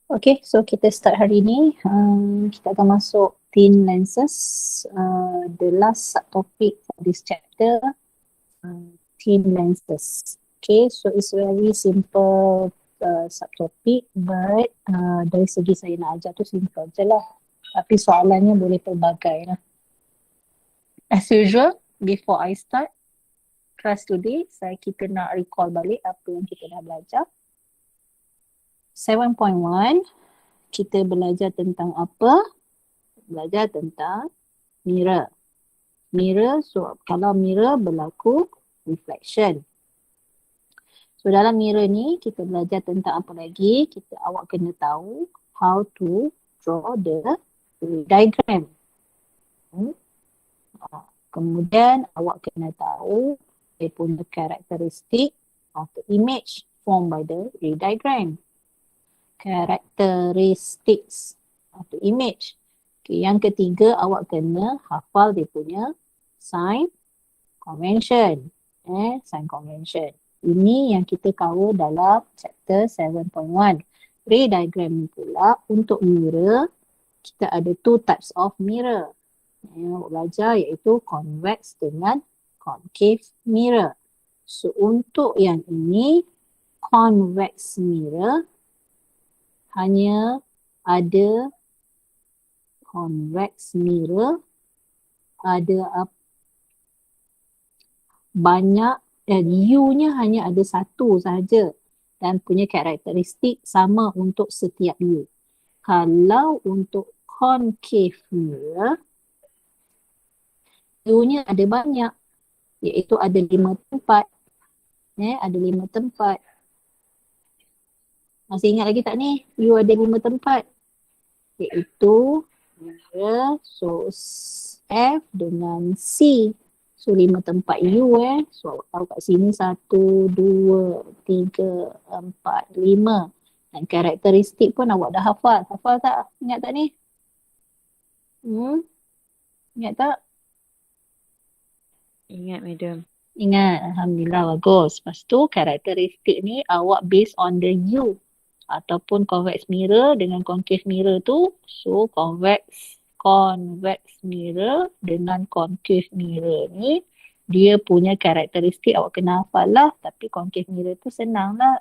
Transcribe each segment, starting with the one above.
Okay, so kita start hari ni. Kita akan masuk thin lenses. The last subtopic for this chapter, thin lenses. Okay, so it's very simple subtopic, but dari segi saya nak ajar tu simple je lah. Tapi soalannya boleh pelbagai lah. As usual, before I start class today, kita nak recall balik apa yang kita dah belajar. 7.1, kita belajar tentang apa? Belajar tentang mirror. Mirror, so kalau mirror berlaku reflection. So dalam mirror ni kita belajar tentang apa lagi? Awak kena tahu how to draw the diagram. Kemudian awak kena tahu dia punya karakteristik of the image formed by the ray diagram. Characteristics of the image. Okay, yang ketiga, awak kena hafal dia punya sign convention. Sign convention. Ini yang kita cover dalam chapter 7.1. Ray diagram ni pula untuk mirror, kita ada two types of mirror. Yang awak belajar iaitu convex dengan concave mirror. So untuk yang ini, convex mirror, hanya ada convex mirror, ada banyak, U-nya hanya ada satu sahaja dan punya karakteristik sama untuk setiap U. Kalau untuk concave mirror, U-nya ada banyak, iaitu ada 5 tempat. Ada 5 tempat. Masih ingat lagi tak ni? U ada 5 tempat. Iaitu mirror, so F dengan C. So 5 tempat U So awak tahu kat sini 1, 2, 3, 4, 5. Dan karakteristik pun awak dah hafal. Hafal tak? Ingat tak ni? Ingat tak? Ingat, madam. Ingat. Alhamdulillah, bagus. Lepas tu karakteristik ni awak based on the U. Ataupun convex mirror dengan concave mirror tu. So convex mirror dengan concave mirror ni dia punya karakteristik awak kena hafal lah. Tapi concave mirror tu senang lah.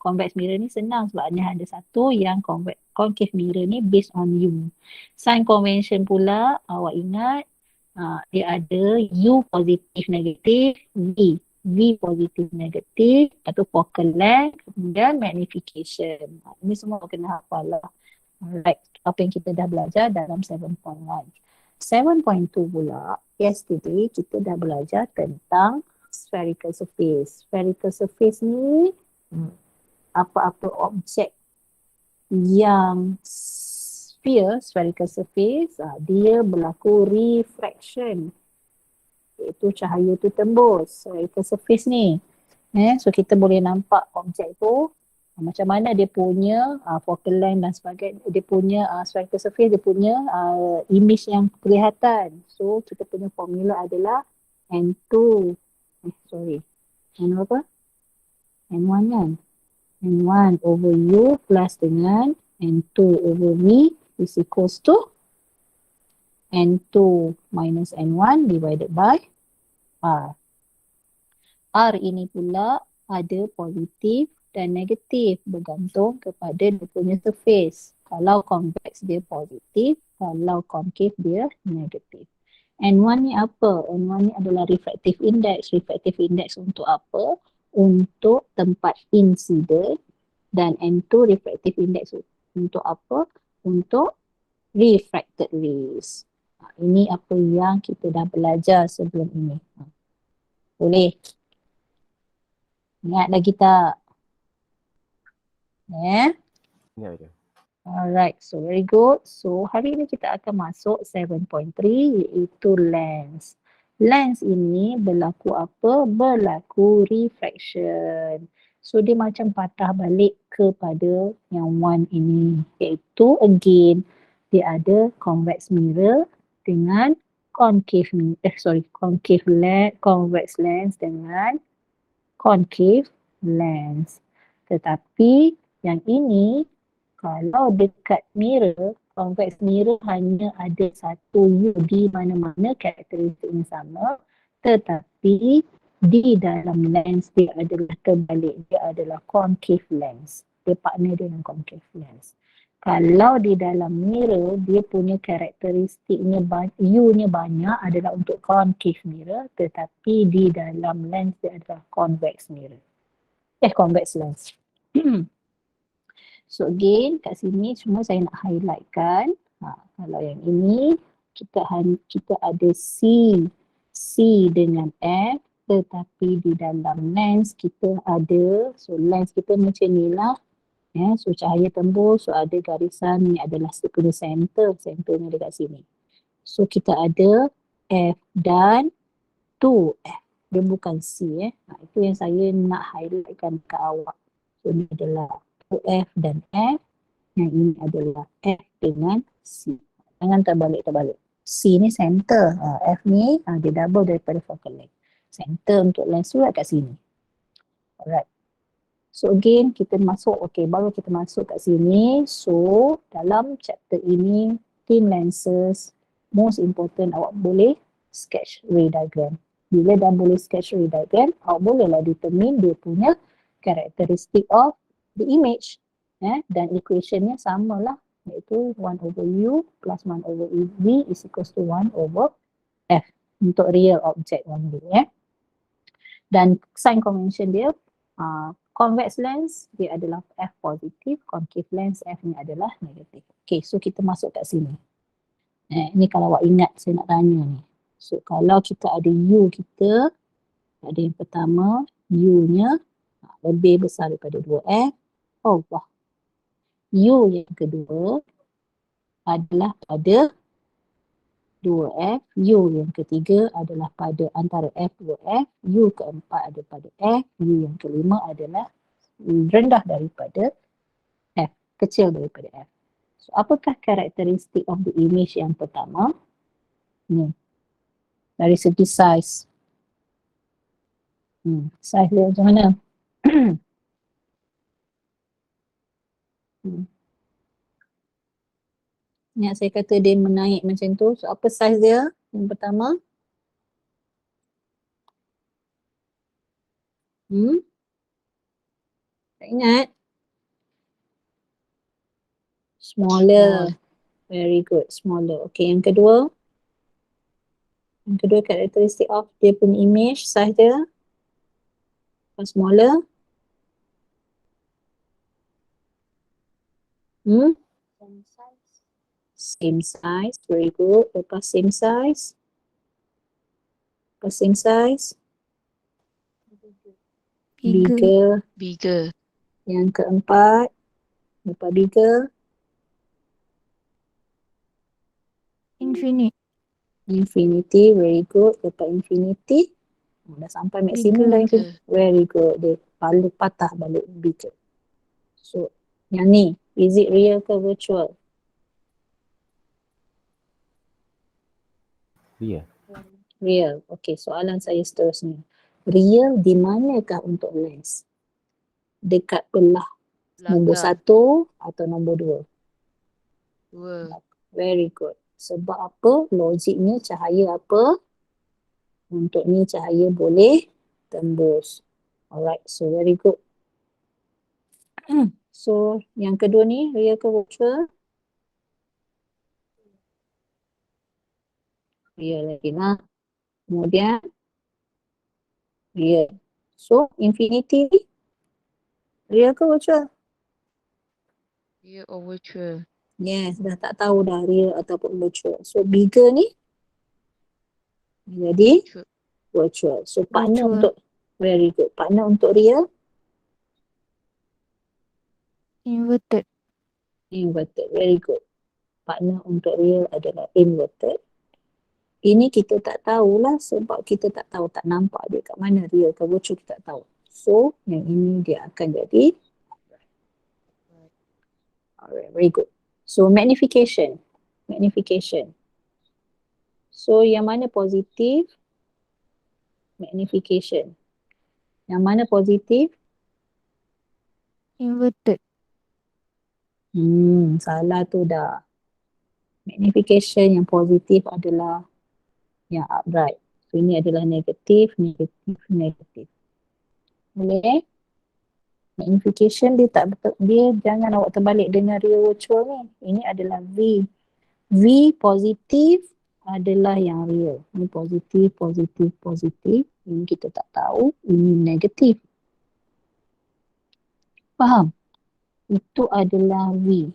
Convex mirror ni senang sebab hanya ada satu yang concave mirror ni based on U. Sign convention pula awak ingat dia ada U positif negatif V positif negatif, atau focal length, kemudian magnification. Ini semua kena hafal lah. Alright, apa yang kita dah belajar dalam 7.1. 7.2 pula, yesterday kita dah belajar tentang spherical surface. Spherical surface ni apa-apa objek yang sphere, spherical surface, dia berlaku refraction. Iaitu cahaya tu tembus ke surface ni. So kita boleh nampak objek tu macam mana dia punya focal length dan sebagainya. Dia punya spherical surface, dia punya image yang kelihatan. So kita punya formula adalah N2. N apa? N1 kan? N1 over U plus dengan N2 over V is equals to N2 minus N1 divided by R. R ini pula ada positif dan negatif bergantung kepada dia punya surface. Kalau convex dia positif, kalau concave dia negatif. N1 ni apa? N1 ni adalah refractive index. Refractive index untuk apa? Untuk tempat incident. Dan N2 refractive index untuk apa? Untuk refracted rays. Ini apa yang kita dah belajar sebelum ini. Boleh? Ingat lagi tak? Ingat je. Alright, so very good. So hari ini kita akan masuk 7.3 iaitu lens. Lens ini berlaku apa? Berlaku refraction. So dia macam patah balik kepada yang one ini. Iaitu again, dia ada convex mirror dengan convex lens dengan concave lens. Tetapi yang ini Kalau dekat mirror, convex mirror hanya ada satu U di mana-mana karakteristiknya sama, tetapi di dalam lens dia adalah terbalik, dia adalah concave lens. Dia partner dengan concave lens. Kalau di dalam mirror, dia punya karakteristiknya U-nya banyak adalah untuk concave mirror, tetapi di dalam lens dia adalah convex mirror. Convex lens. So again kat sini semua saya nak highlightkan. Kalau yang ini kita ada C dengan F, tetapi di dalam lens kita ada, so lens kita macam ni lah. So cahaya tembus, so ada garisan ni adalah punya center ni dekat sini. So kita ada F dan 2F. Dia bukan C. Itu yang saya nak highlightkan ke awak. So ni adalah F dan F, yang ini adalah F dengan C. Jangan terbalik-terbalik. C ni center, F ni dia double daripada focal length. Center untuk lens tu kat sini. Alright. So again kita masuk, baru kita masuk kat sini. So dalam chapter ini, thin lenses, most important awak boleh sketch ray diagram. Bila dah boleh sketch ray diagram, awak bolehlah determine dia punya karakteristik of the image. Dan equationnya samalah, iaitu 1 over U plus 1 over V is equals to 1 over F untuk real object only. Dan sign convention dia, convex lens dia adalah F positif, concave lens F ni adalah negatif. Okay, so kita masuk kat sini. Ni kalau awak ingat saya nak tanya ni. So kalau kita ada U kita, ada yang pertama, U-nya lebih besar daripada 2F. Wah. U yang kedua adalah pada 2F, U yang ketiga adalah pada antara F 2F, U keempat ada pada F, U yang kelima adalah rendah daripada F, kecil daripada F. So apakah karakteristik of the image yang pertama? Ni, dari segi size. Size dia macam mana? Ingat saya kata dia menaik macam tu. So apa size dia yang pertama? Tak ingat? Smaller. Very good, smaller. Okay, yang kedua. Yang kedua karakteristik of dia punya image, size dia. Smaller. Same size, very good. Lepas same size. Lepas same size. Bigger. Yang keempat. Lepas bigger. Infinity, very good. Lepas infinity. Dah sampai maksimum dah infinity. Very good. Dia patah balik bigger. So, yang ni, is it real ke virtual? Real. Okay, soalan saya seterusnya. Real di manakah untuk lens? Dekat belah nombor 1 atau nombor 2? Very good. Sebab apa? Logiknya cahaya apa? Untuk ni cahaya boleh tembus. Alright, so very good. So, yang kedua ni, real ke virtual? Real lagi lah. Kemudian, real. So, infinity ni, real ke virtual? Real or virtual? Yes, dah tak tahu dah real ataupun virtual. So, bigger ni, jadi virtual. So, partner untuk, very good. Partner untuk real? Inverted. Inverted, very good. Partner untuk real adalah inverted. Ini kita tak tahulah sebab kita tak tahu, tak nampak dia kat mana real ke virtual, kita tak tahu. So, yang ini dia akan jadi. Alright, very good. So, magnification. So, yang mana positif? Magnification. Yang mana positif? Inverted. Salah tu dah. Magnification yang positif adalah yang upright. So, ini adalah negatif, negatif, negatif. Boleh? Magnification dia tak betul, dia jangan awak terbalik dengan real virtual ni. Ini adalah V. V positif adalah yang real. Ini positif, positif, positif. Ini kita tak tahu. Ini negatif. Faham? Itu adalah V.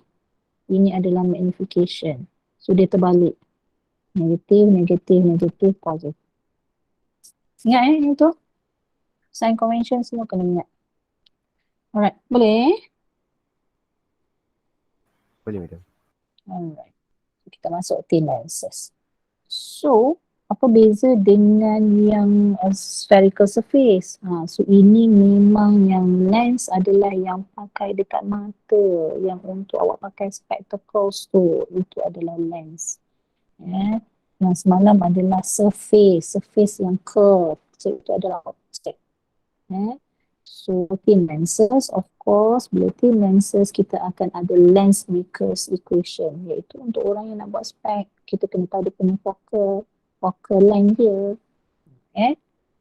Ini adalah magnification. So dia terbalik. Negatif, negatif, negatif, positif. Ingat itu? Sign convention semua kena ingat. Alright, boleh? Boleh, madam. Alright. Kita masuk thin lenses. So, apa beza dengan yang spherical surface? So, ini memang yang lens adalah yang pakai dekat mata. Yang untuk awak pakai spectacles tu, itu adalah lens. Yang semalam adalah surface yang curve. So, itu adalah object. So, thin lenses, of course, bila thin lenses, kita akan ada lens makers equation, iaitu untuk orang yang nak buat spec, kita kena tahu dia punya focal length dia.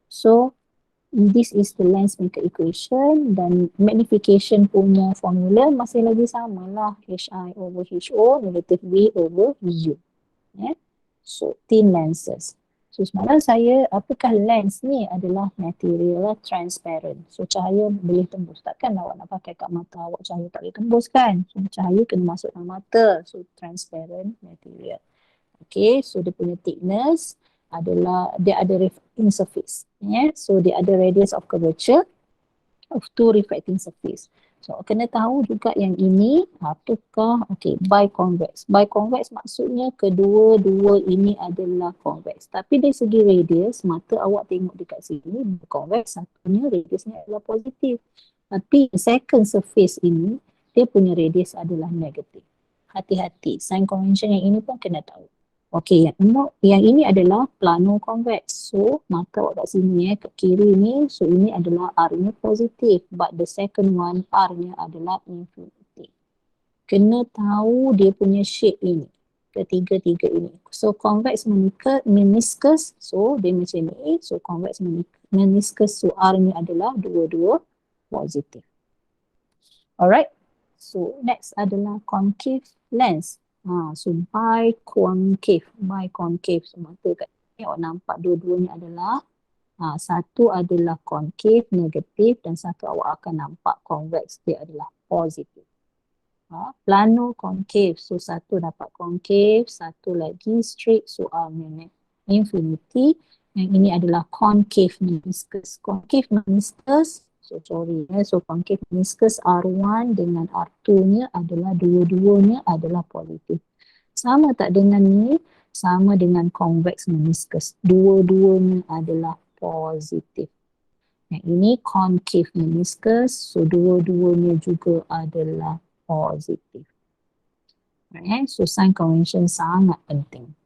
So, this is the lens maker equation, dan magnification punya formula masih lagi sama lah, HI over HO, negative V over U. So, thin lenses. So, semalam apakah lens ni adalah material transparent. So, cahaya boleh tembus. Takkan awak nak pakai kat mata awak, cahaya tak boleh tembus kan? So, cahaya kena masuk dalam mata. So, transparent material. Okay, so dia punya thickness adalah, dia ada reflecting surface. So, dia ada radius of curvature of two reflecting surface. So, kena tahu juga yang ini apakah, biconvex. Biconvex maksudnya kedua-dua ini adalah convex. Tapi dari segi radius, mata awak tengok dekat sini, convex, satunya radiusnya adalah positif. Tapi second surface ini, dia punya radius adalah negatif. Hati-hati, sign convention yang ini pun kena tahu. Okey, yang ini adalah plano convex. So, mata awak kat sini kat kiri ni, so ini adalah R-nya positif. But the second one, R-nya adalah infinity. Kena tahu dia punya shape ini. Ketiga-tiga ini. So, convex meniscus, so dia macam ni. So, convex meniscus, so R-nya adalah dua-dua positif. Alright. So, next adalah concave lens. So biconcave. So mata kat ni awak nampak dua-duanya adalah satu adalah concave, negatif, dan satu awak akan nampak convex, dia adalah positif. Plano concave, so satu dapat concave, satu lagi straight, so R-nya infinity. Yang ini adalah concave meniscus. Concave meniscus, so concave meniscus R1 dengan R2-nya adalah dua-duanya adalah positif. Sama tak dengan ni? Sama dengan convex meniscus. Dua-duanya adalah positif. Yang ini concave meniscus, so dua-duanya juga adalah positif. So sign convention sangat penting.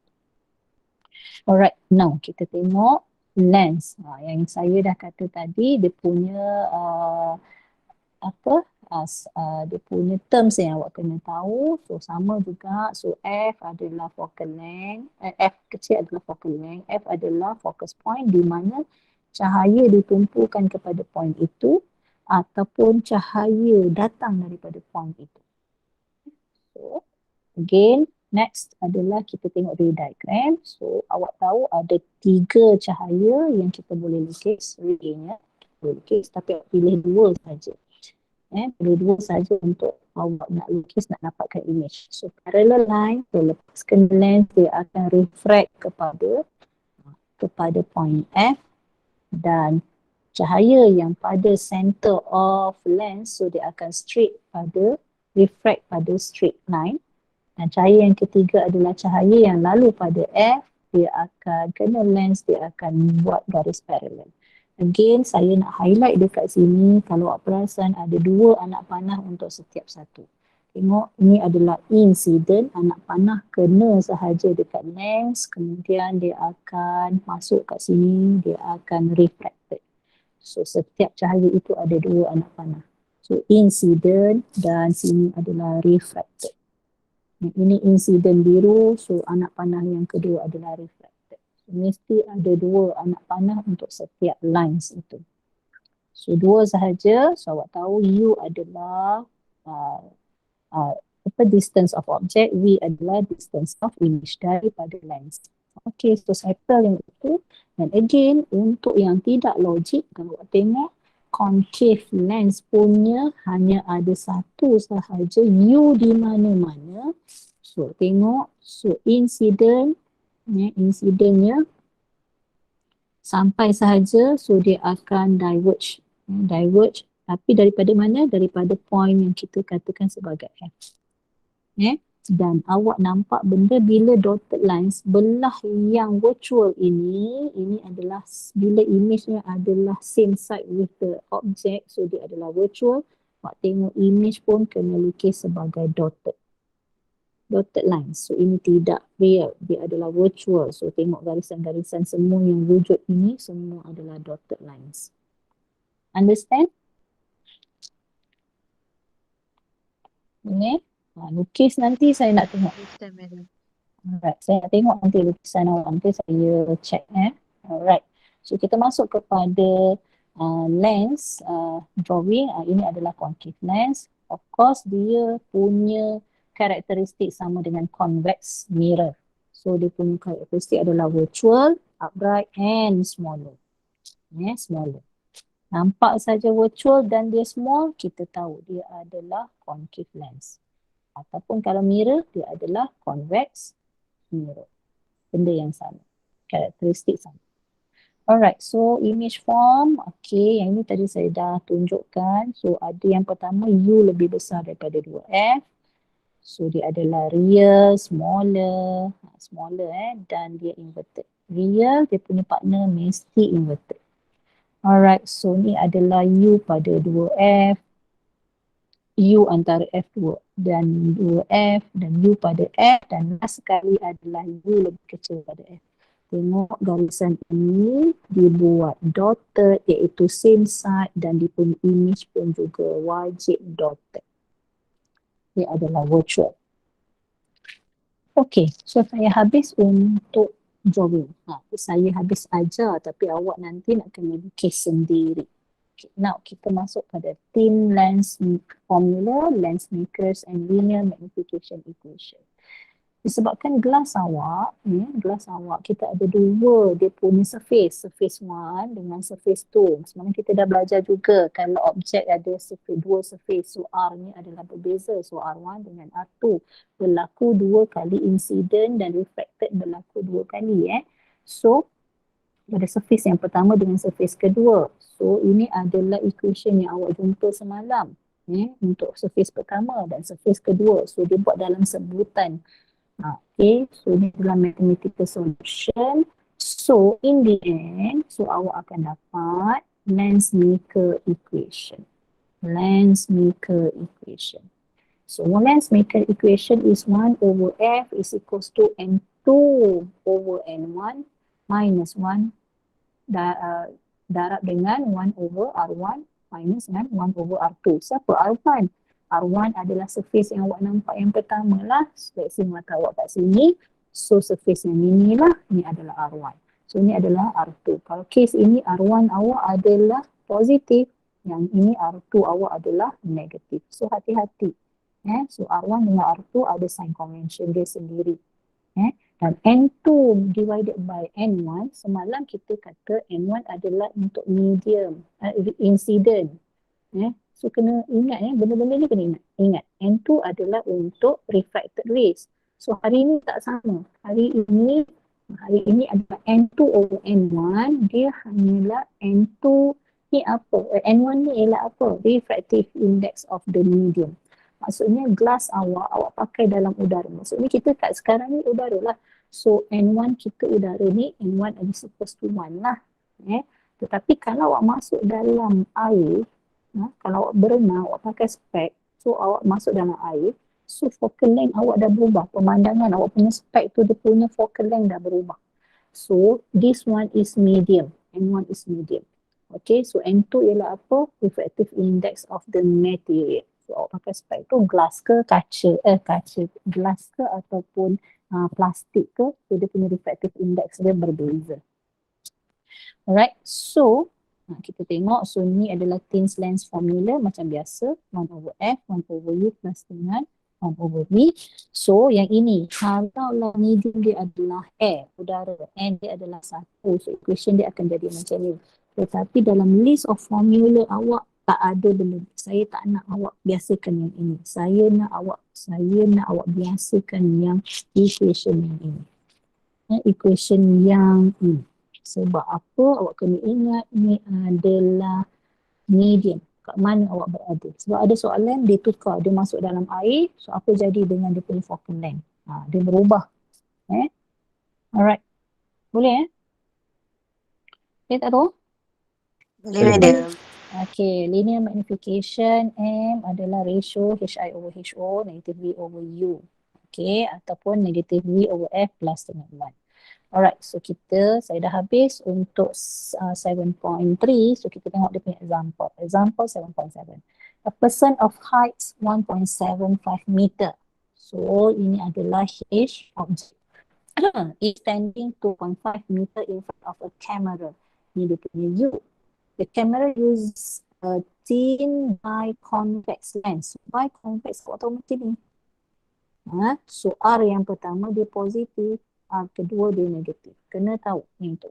Alright, now kita tengok lens. Yang saya dah kata tadi, dia punya dia punya terms yang awak kena tahu. So sama juga, so F adalah focal length, F kecil adalah focal length, F adalah focus point di mana cahaya ditumpukan kepada point itu ataupun cahaya datang daripada point itu. So again, next adalah kita tengok ray diagram. So awak tahu ada 3 cahaya yang kita boleh lukis ray-nya. Boleh lukis tapi awak pilih 2 saja. Pilih 2 saja untuk awak nak lukis, nak dapatkan image. So parallel line, so lepaskan lens, dia akan refract kepada point F, dan cahaya yang pada center of lens, so dia akan refract pada straight line. Dan cahaya yang ketiga adalah cahaya yang lalu pada F, dia akan kena lens, dia akan buat garis parallel. Again, saya nak highlight dekat sini, kalau awak perasan ada 2 anak panah untuk setiap satu. Tengok, ini adalah incident, anak panah kena sahaja dekat lens, kemudian dia akan masuk kat sini, dia akan reflected. So, setiap cahaya itu ada 2 anak panah. So incident dan sini adalah refracted. Ini incident biru, so anak panah yang kedua adalah refracted. So, mesti ada 2 anak panah untuk setiap lines itu. So 2 sahaja, so awak tahu U adalah distance of object, V adalah distance of image daripada lens. Okay, so settle yang itu. Dan again, untuk yang tidak logik, kalau awak tengok, concave lens punya hanya ada satu sahaja U di mana-mana. So tengok, so incidentnya sampai sahaja, so dia akan diverge. Diverge, tapi daripada mana? Daripada point yang kita katakan sebagai F. Dan awak nampak benda bila dotted lines belah yang virtual ini adalah bila image-nya adalah same side with the object, so dia adalah virtual. Awak tengok image pun kena lukis sebagai dotted lines. So ini tidak real, dia adalah virtual. So tengok garisan-garisan semua yang wujud ini semua adalah dotted lines. Understand? Ini lukis nanti saya nak tengok. Understand, madam. Alright, saya nak tengok nanti lukisan awak, nanti saya check. Alright, so kita masuk kepada lens drawing. Ini adalah concave lens. Of course, dia punya karakteristik sama dengan convex mirror. So dia punya karakteristik adalah virtual, upright and smaller. Smaller. Nampak saja virtual dan dia small, kita tahu dia adalah concave lens. Ataupun kalau mirror, dia adalah convex mirror. Benda yang sama. Karakteristik sama. Alright, so image form. Okay, yang ini tadi saya dah tunjukkan. So ada yang pertama, U lebih besar daripada 2F. So dia adalah real, smaller, dan dia inverted. Real, dia punya partner mesti inverted. Alright, so ni adalah U pada 2F. U antara F2 dan 2F dan U pada F, dan last sekali adalah U lebih kecil pada F. Tengok garisan ini dibuat dotted, iaitu same side, dan dia punya image pun juga wajib dotted. Dia adalah virtual. Okay, so saya habis untuk drawing. Saya habis ajar, tapi awak nanti nak kena lukis sendiri. Now kita masuk pada thin lens formula, lens makers and linear magnification equation. Disebabkan glass awak kita ada 2 dia punya surface 1 dengan surface 2. Semalam kita dah belajar juga kalau objek ada 2 surface, so R ni adalah berbeza. So R1 dengan R2 berlaku 2 kali incident dan reflected berlaku 2 kali. So pada surface yang pertama dengan surface kedua. So ini adalah equation yang awak jumpa semalam untuk surface pertama dan surface kedua. So dia buat dalam sebutan. Okay, so ini adalah mathematical solution. So in the end, so awak akan dapat lens maker equation. So lens maker equation is 1 over F is equals to N2 over N1 minus 1 darab dengan 1 over R1 minus dengan 1 over R2. Siapa R1? R1 adalah surface yang awak nampak yang pertama lah. Seleksi mata awak kat sini. So surface yang ini lah, ni adalah R1. So ini adalah R2. Kalau case ini R1 awak adalah positif, yang ini R2 awak adalah negatif. So hati-hati. So R1 dengan R2 ada sign convention dia sendiri. Dan N2 divided by N1, semalam kita kata N1 adalah untuk medium, incident. So kena ingat benda-benda ni kena ingat. N2 adalah untuk refracted rays. So hari ini tak sama. Hari ini adalah N2 over N1. Dia hanyalah N2 ni apa? N1 ni ialah apa? Refractive index of the medium. Maksudnya glass awak pakai dalam udara. Maksudnya kita kat sekarang ni udara lah. So N1 kita udara ni, N1 ada supposed to 1 lah. Tetapi kalau awak masuk dalam air, kalau awak berenang, awak pakai spek, so awak masuk dalam air, so focal length awak dah berubah. Pemandangan awak punya spek tu, dia punya focal length dah berubah. So this one is medium, N1 is medium. Okay, so N2 ialah apa? Refractive index of the material. So awak pakai spek tu glass ke kaca, glass ke ataupun plastik ke, so dia punya refractive index dia berbeza. Alright, so kita tengok, so ni adalah thin lens formula macam biasa, 1 over F, 1 over U plus dengan 1 over V. So yang ini, kalaulah medium dia adalah air, udara, and dia adalah 1, so equation dia akan jadi macam ni. Tetapi dalam list of formula awak tak ada benda ni. Saya tak nak awak biasakan yang ini. Saya nak awak biasakan yang equation yang ini. Equation yang ini. Sebab apa? Awak kena ingat ni adalah medium. Kat mana awak berada. Sebab ada soalan dia tukar. Dia masuk dalam air. So apa jadi dengan dia punya focal length? Dia berubah. Alright. Boleh Okay, tak tahu? Boleh, madam. Okay, linear magnification M adalah ratio HI over HO, negative V over U. Okay, ataupun negative V over F plus dengan 1. Alright, so saya dah habis untuk 7.3, so kita tengok dia punya example. Example 7.7. A person of height 1.75 meter. So, ini adalah H object. Is standing 2.5 meter in front of a camera. Ini dia punya U. The camera uses a thin biconvex lens. Biconvex kau tahu macam ni. So R yang pertama dia positif, R kedua dia negatif. Kena tahu ni tu.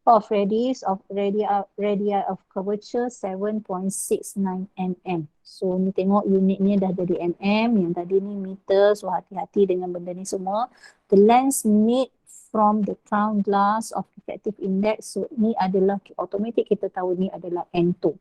Of radii of curvature 7.69 mm. So ni tengok unitnya dah jadi mm, yang tadi ni meter. So hati-hati dengan benda ni semua. The lens made from the crown glass of refractive index. So ni adalah automatic kita tahu ni adalah N2.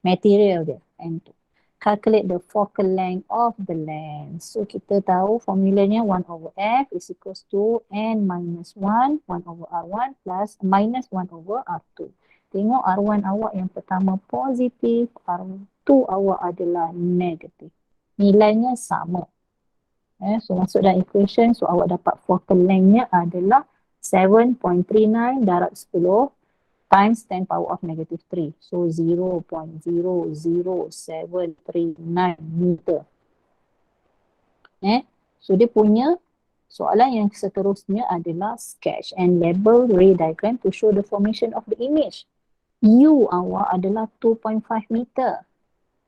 Material dia N2. Calculate the focal length of the lens. So kita tahu formulanya 1 over F is equals to N minus 1, 1 over R1 plus minus 1 over R2. Tengok R1 awak yang pertama positif, R2 awak adalah negatif. Nilainya sama. So masuk dalam equation, so awak dapat focal lengthnya adalah 7.39 darab 10 times 10 power of negative 3. So 0.00739 meter. So dia punya soalan yang seterusnya adalah sketch and label ray diagram to show the formation of the image. U awak adalah 2.5 meter.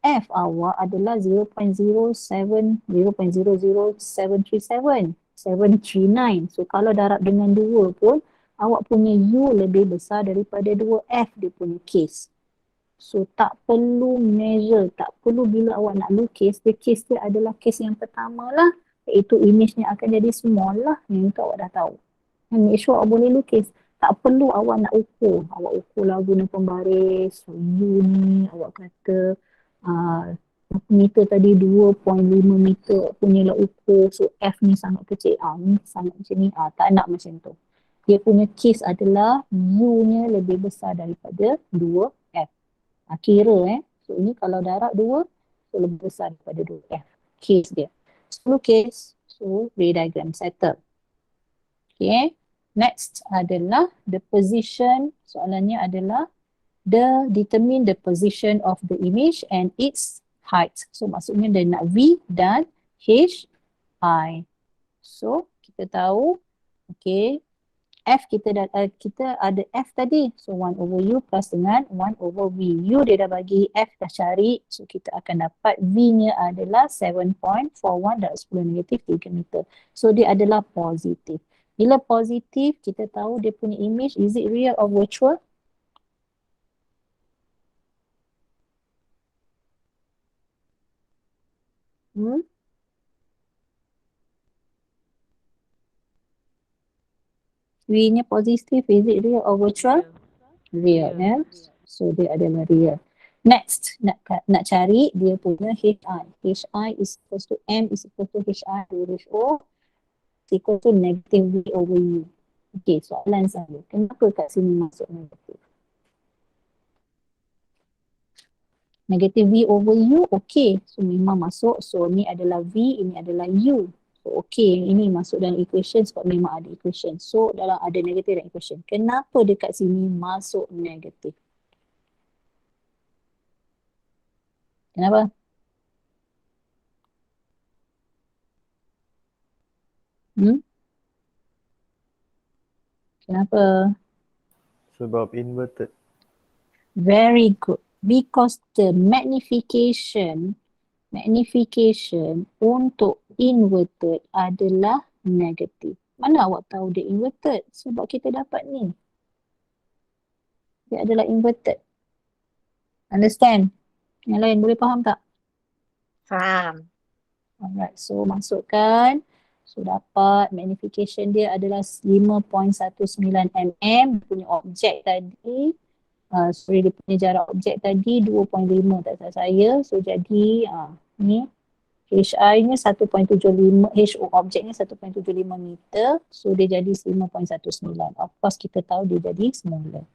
F awak adalah 0.00737. So kalau darab dengan 2 pun awak punya U lebih besar daripada 2F dia punya case. So tak perlu measure, tak perlu bila awak nak lukis, case dia adalah case yang pertama lah, iaitu image-nya akan jadi small lah, yang itu awak dah tahu. And make sure awak boleh lukis. Tak perlu awak nak ukur. Awak ukur lah guna pembaris. So U ni awak kata meter tadi 2.5 meter punya lah ukur. So F ni sangat kecil. Ni sangat macam ni. Tak nak macam tu. Dia punya case adalah U-nya lebih besar daripada 2F. Kira So ini kalau darab 2, so lebih besar daripada 2F. Case dia. So case, so ray diagram settle. Okay. Next adalah the position. Soalannya adalah determine the position of the image and its height. So maksudnya dia nak V dan H, I. So kita tahu, okay, F kita ada F tadi. So 1 over U plus dengan 1 over V. U dia dah bagi, F dah cari. So kita akan dapat V-nya adalah 7.41 darab 10 negatif 3 meter. So dia adalah positif. Bila positif, kita tahu dia punya image, is it real or virtual? V-nya positif, is it real or virtual? Real. So dia adalah real. Next, nak cari dia punya HI. HI is equal to M is equal to HI divided O is equal to negative V over U. Okay, soalan saya. Kenapa kat sini masuk negatif? Negative V over U, okay. So memang masuk. So ni adalah V, ini adalah U. So okay, ini masuk dalam equation sebab memang ada equation. So dalam ada negatif dan equation. Kenapa dekat sini masuk negatif? Kenapa? Hmm? Kenapa? Sebab inverted. Very good. Because the magnification untuk inverted adalah negatif. Mana awak tahu dia inverted? Sebab kita dapat ni. Dia adalah inverted. Understand? Yang lain boleh faham tak? Faham. Alright, so masukkan. So dapat magnification dia adalah 5.19 mm. Punya objek tadi. Dia punya jarak objek tadi 2.5 tak salah saya. So jadi ni HI nya 1.75, HO objeknya 1.75 meter. So dia jadi 5.19. Of course kita tahu dia jadi smaller.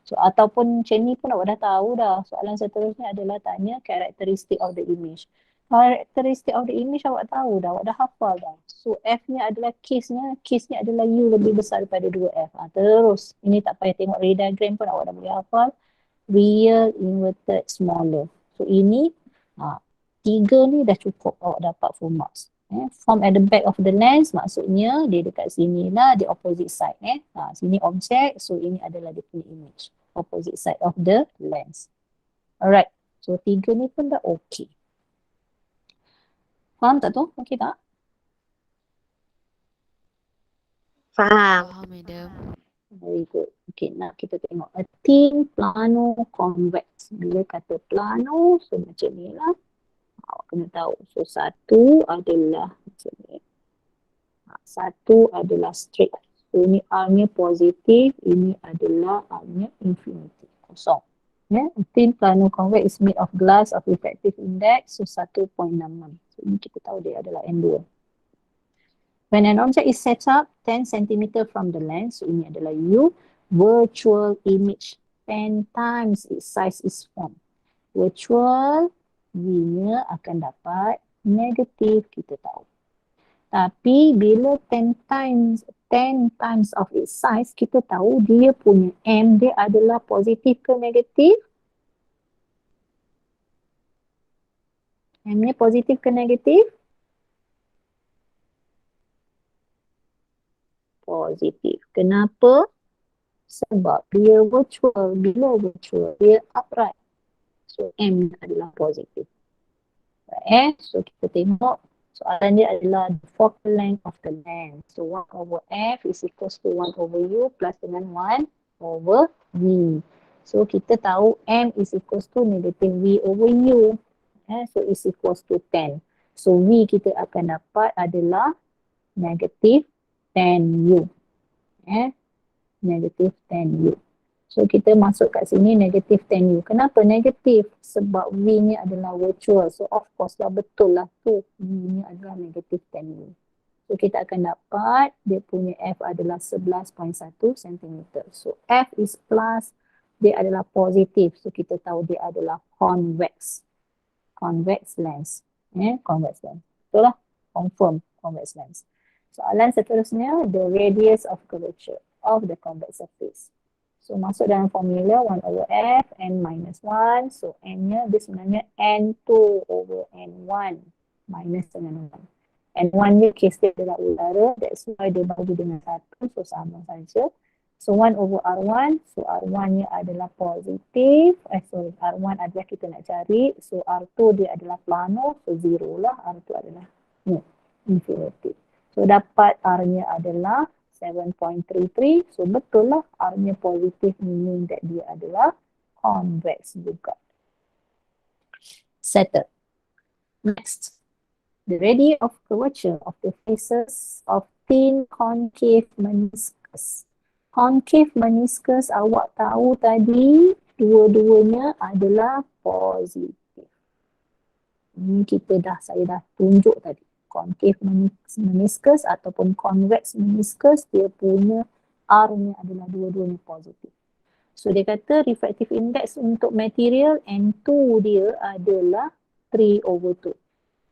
So ataupun macam ni pun awak dah tahu dah. Soalan seterusnya adalah tanya characteristic of the image. Characteristic of the image awak tahu dah, awak dah hafal dah. So F nya adalah case-nya adalah U lebih besar daripada 2F. Terus, ini tak payah tengok ray diagram pun awak dah boleh hafal. Real inverted smaller. So ini 3 ni dah cukup awak dapat full marks. Form at the back of the lens maksudnya dia dekat sini lah, di opposite side. Sini objek, so ini adalah dia punya image. Opposite side of the lens. Alright, so 3 ni pun dah okay. Faham tak tu? Okay tak? Faham. Faham, madam. Very good. Okay, nak kita tengok. A thin plano convex. Bila kata plano, so macam ni lah. Awak kena tahu. So satu adalah macam ni. Satu adalah straight. So ini R-nya positif. Ini adalah R-nya infinity. Kosong. Thin plano convex is made of glass of refractive index. So 1.66. So ini kita tahu dia adalah N2. When an object is set up 10 cm from the lens, so ini adalah U, virtual image 10 times its size is formed. Virtual V-nya akan dapat negatif, kita tahu. Tapi bila 10 times of its size, kita tahu dia punya M dia adalah positif ke negatif? M-nya positif ke negatif? Positif. Kenapa? Sebab dia virtual. Bila virtual, dia upright. So M adalah positif. So kita tengok soalan dia adalah the focal length of the lens. So 1 over F is equals to 1 over U plus dengan 1 over V. So kita tahu M is equals to negative V over U. So is equals to 10. So V kita akan dapat adalah negative 10U. Negative 10U. So kita masuk kat sini negative 10U. Kenapa negatif? Sebab V-nya adalah virtual. So of course lah betul lah tu. V-nya adalah negative 10U. So kita akan dapat dia punya F adalah 11.1 cm. So F is plus, dia adalah positif. So kita tahu dia adalah convex. Convex lens. Convex lens. Betul lah. Confirm convex lens. Soalan seterusnya, the radius of curvature of the convex surface. So masuk dalam formula 1 over F, N minus 1. So N-nya dia sebenarnya N2 over N1 minus dengan 1. N1-nya case dia adalah udara, that's why dia bagi dengan 1, so sama saja. So 1 over R1, so R1-nya adalah positif. R1 adalah kita nak cari. So R2 dia adalah plano, so 0 lah. R2 adalah infinity. So dapat R-nya adalah 7.33. So betul lah R-nya positif, meaning that dia adalah convex juga. Settled. Next. The radius of curvature of the faces of thin concave meniscus. Concave meniscus awak tahu tadi dua-duanya adalah positif. Ini saya dah tunjuk tadi. Concave meniscus ataupun convex meniscus, dia punya R-nya adalah dua-duanya positif. So dia kata refractive index untuk material N2 dia adalah 3 over 2.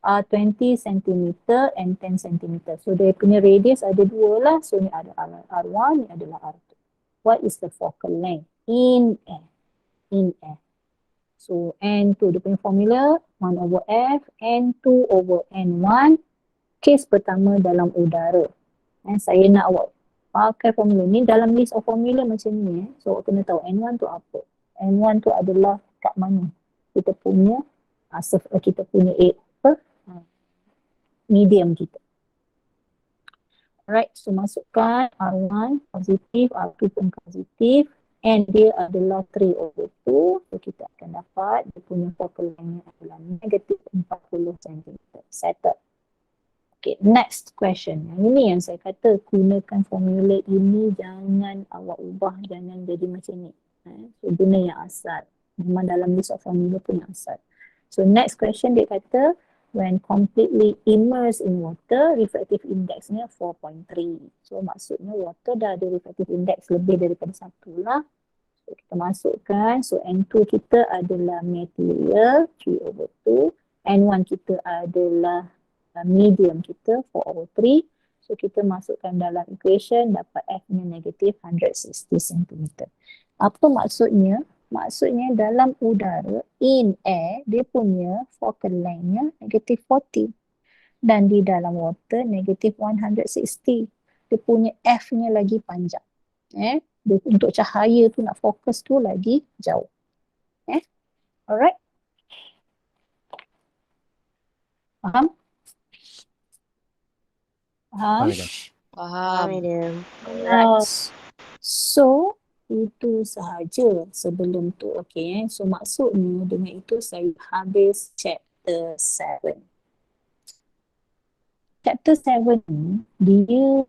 20 cm and 10 cm. So dia punya radius ada dua lah. So ni ada R1, ni adalah R2. What is the focal length? In air. So N2 dia punya formula 1 over F, N2 over N1. Kes pertama dalam udara. Saya nak awak pakai formula ni dalam list of formula macam ni. So awak kena tahu N1 tu apa. N1 tu adalah kat mana kita punya medium kita. Alright, so masukkan R1 positif, R2 pun positif, and dia adalah 3 over 2. So kita akan dapat dia punya focal length adalah negatif 40 cm. Settle. Okay, next question. Yang ini yang saya kata gunakan formula ini, jangan awak ubah, jangan jadi macam ni. So guna yang asal. Memang dalam list of formula pun yang asal. So next question dia kata when completely immersed in water, refractive index-nya 4.3. So maksudnya water dah ada refractive index lebih daripada 1 lah. So kita masukkan. So N2 kita adalah material 3 over 2. N1 kita adalah medium kita 4 over 3. So kita masukkan dalam equation, dapat F-nya negatif 160 cm. Apa maksudnya? Maksudnya dalam udara, in air, dia punya focal length-nya negatif 40. Dan di dalam water, negatif 160. Dia punya F-nya lagi panjang. Dia, untuk cahaya tu nak fokus tu lagi jauh. Alright? Faham? Faham? Faham. Medium. So, itu sahaja sebelum tu. Okay. So, maksudnya dengan itu saya habis chapter 7. Chapter 7 ni, dia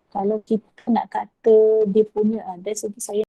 kalau kita nak kata dia punya, dari segi saya